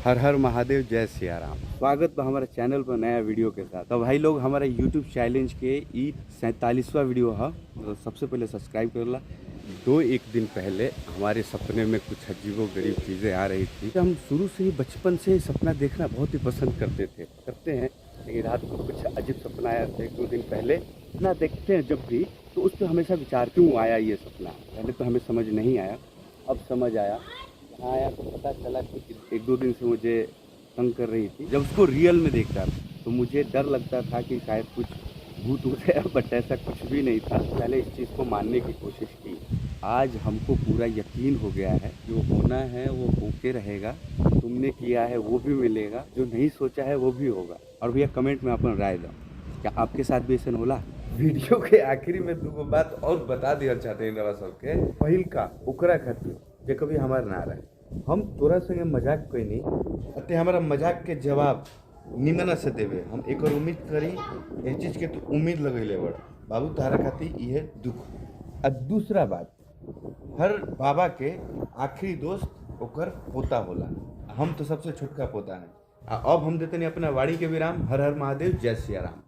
हर हर महादेव, जय सिया राम। स्वागत बा हमारे चैनल पर नया वीडियो के साथ। तो भाई लोग, हमारा यूट्यूब चैलेंज के ई 47वां वीडियो है। तो सबसे पहले सब्सक्राइब कर ला। दो एक दिन पहले हमारे सपने में कुछ अजीबो गरीब चीज़ें आ रही थी। हम शुरू से ही बचपन से ही सपना देखना बहुत ही पसंद करते हैं। लेकिन रात को कुछ अजीब सपना आया था एक दो दिन पहले। सपना देखते हैं जब भी, तो उस पर हमेशा विचार क्यों आया ये सपना। पहले तो हमें समझ नहीं आया, अब समझ आया। हाँ यार, तो पता चला कि एक दो दिन से मुझे तंग कर रही थी। जब उसको रियल में देखता था तो मुझे डर लगता था कि शायद कुछ भूत हो गया, बट ऐसा कुछ भी नहीं था। पहले इस चीज़ को मानने की कोशिश की। आज हमको पूरा यकीन हो गया है, जो होना है वो होके रहेगा। तुमने किया है वो भी मिलेगा, जो नहीं सोचा है वो भी होगा। और भैया कमेंट में अपन राय दो, क्या आपके साथ भी ऐसा होला? वीडियो के आखिरी में दूगो बात और बता दिया चाहते हैं रवा सबके। पहिल का ओकरा खातिर जे कभी हमार ना रहे। हम तोरा संगे मजाक कोई नहीं, अते हमारा मजाक के जवाब निमन से देवे। हम एक और उम्मीद करी, ये चीज के तू उम्मीद लगैले बड़ बाबू, तारा खातिर इहे दुख। और दूसरा बात, हर बाबा के आखिरी दोस्त ओकर पोता होला। हम तो सबसे छोटका पोता है। अब हम देते नहीं अपना वाणी के विराम। हर हर महादेव, जय सिया राम।